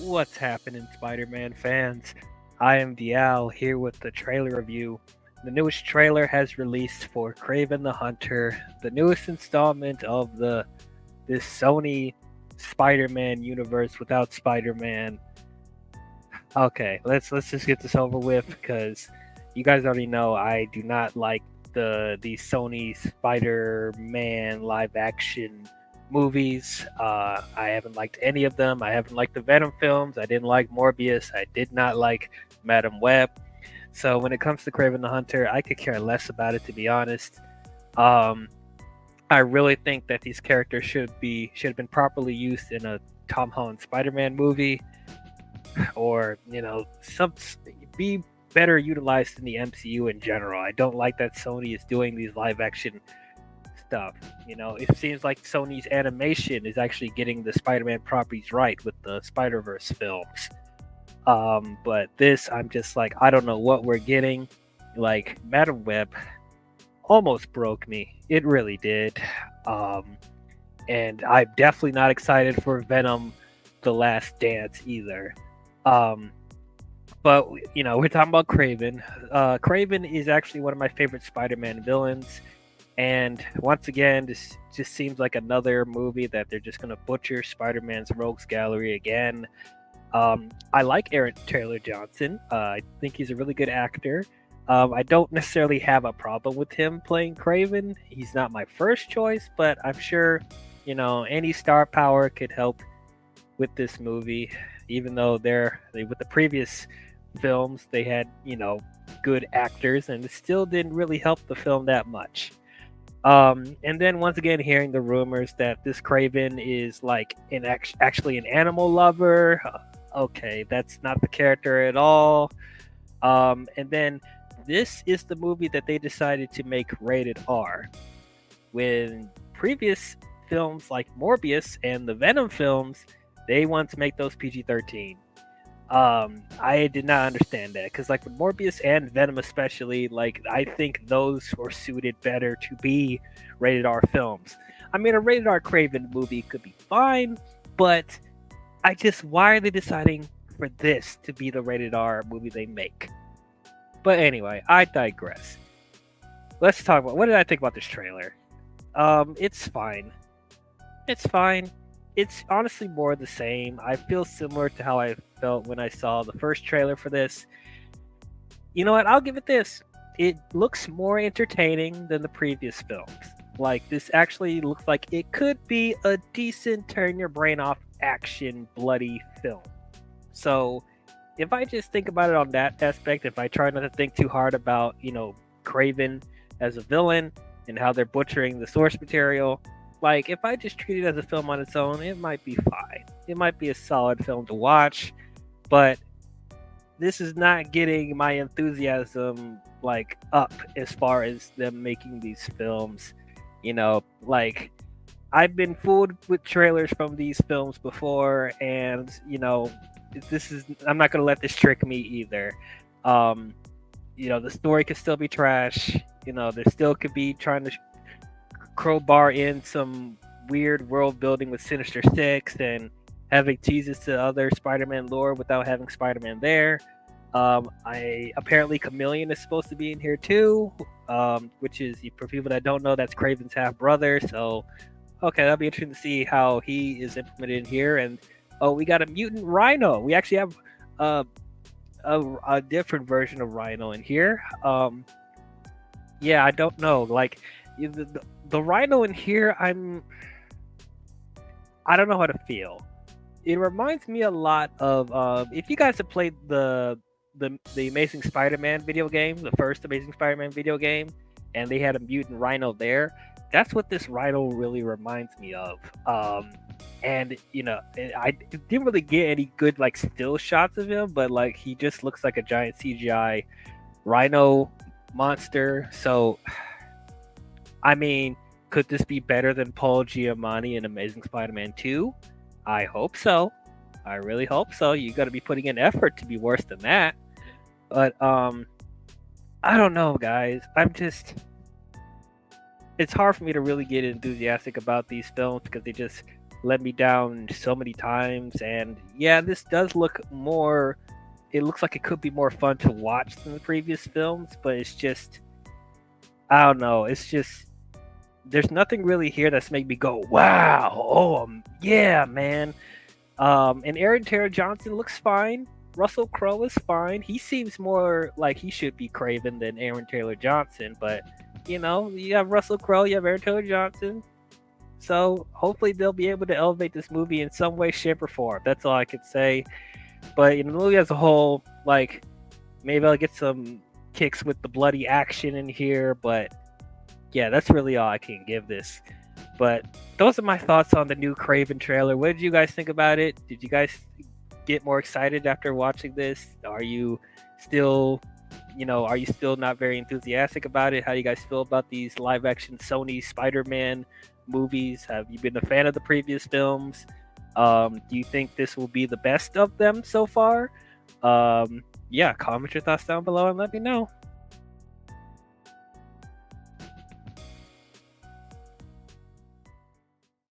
What's happening, Spider-Man fans? I am Dial here with the trailer review. The newest trailer has released for Kraven the Hunter, the newest installment of the this Sony Spider-Man universe without Spider-Man. Okay, let's just get this over with because you guys already know I do not like the Sony Spider-Man live action movies. I haven't liked any of them. I haven't liked the Venom films. I didn't like Morbius. I did not like Madam Web. So when it comes to Kraven the Hunter, I could care less about it, to be honest. Um, I really think that these characters should have been properly used in a Tom Holland Spider-Man movie, or some be better utilized in the MCU in general. I don't like that Sony is doing these live action stuff. It seems like Sony's animation is actually getting the Spider-Man properties right with the Spider-Verse films. But this, I'm just like, I don't know what we're getting. Like, Madam Web almost broke me. It really did. Um, and I'm definitely not excited for Venom: The Last Dance either. Um, but we're talking about Kraven. Kraven is actually one of my favorite Spider-Man villains. And once again, this just seems like another movie that they're just gonna butcher Spider-Man's rogues gallery again. I like Aaron Taylor Johnson. I think he's a really good actor. I don't necessarily have a problem with him playing Kraven. He's not my first choice, but I'm sure any star power could help with this movie. Even though they with the previous films they had good actors, and it still didn't really help the film that much. And then once again, hearing the rumors that this Kraven is like actually an animal lover. Okay, that's not the character at all. And then this is the movie that they decided to make rated R. When previous films like Morbius and the Venom films, they wanted to make those PG-13. I did not understand that because, like, with Morbius and Venom, especially, like, I think those were suited better to be rated R films. I mean, a rated R Kraven movie could be fine, but why are they deciding for this to be the rated R movie they make? But anyway, I digress. Let's talk about what did I think about this trailer. It's fine. It's fine. It's honestly more the same. I feel similar to how I felt when I saw the first trailer for this. You know what? I'll give it this. It looks more entertaining than the previous films. Like, this actually looks like it could be a decent turn your brain off action bloody film. So, if I just think about it on that aspect, if I try not to think too hard about, Kraven as a villain and how they're butchering the source material, like, if I just treat it as a film on its own, it might be fine. It might be a solid film to watch, but this is not getting my enthusiasm like up as far as them making these films. Like, I've been fooled with trailers from these films before, and this is I'm not gonna let this trick me either. Um, the story could still be trash. There still could be trying to crowbar in some weird world building with Sinister Six and having teases to other Spider-Man lore without having Spider-Man there. I apparently Chameleon is supposed to be in here too, which is, for people that don't know, that's Craven's half brother. So okay, that'll be interesting to see how he is implemented in here. And oh, we got a mutant Rhino. We actually have uh, a different version of Rhino in here. Yeah, I don't know. Like, the Rhino in here, I don't know how to feel. It reminds me a lot of if you guys have played the Amazing Spider-Man video game, the first Amazing Spider-Man video game, and they had a mutant Rhino there. That's what this Rhino really reminds me of. And I didn't really get any good like still shots of him, but like he just looks like a giant CGI Rhino monster. So, I mean, could this be better than Paul Giamatti in Amazing Spider-Man 2? I hope so. I really hope so. You got to be putting in effort to be worse than that. But I don't know, guys. It's hard for me to really get enthusiastic about these films because let me down so many times. And yeah, this does look more. It looks like it could be more fun to watch than the previous films, but it's just I don't know. It's just there's nothing really here that's made me go, wow, oh yeah, man. And Aaron Taylor Johnson looks fine. Russell Crowe is fine. He seems more like he should be Kraven than Aaron Taylor Johnson, but you have Russell Crowe, you have Aaron Taylor Johnson. So hopefully they'll be able to elevate this movie in some way, shape, or form. That's all I could say. But in the movie as a whole, like maybe I'll get some kicks with the bloody action in here, but yeah, that's really all I can give this. But those are my thoughts on the new Kraven trailer. What did you guys think about it? Did you guys get more excited after watching this? Are you still, are you still not very enthusiastic about it? How do you guys feel about these live action Sony Spider-Man movies? Have you been a fan of the previous films? Do you think this will be the best of them so far? Yeah, comment your thoughts down below and let me know.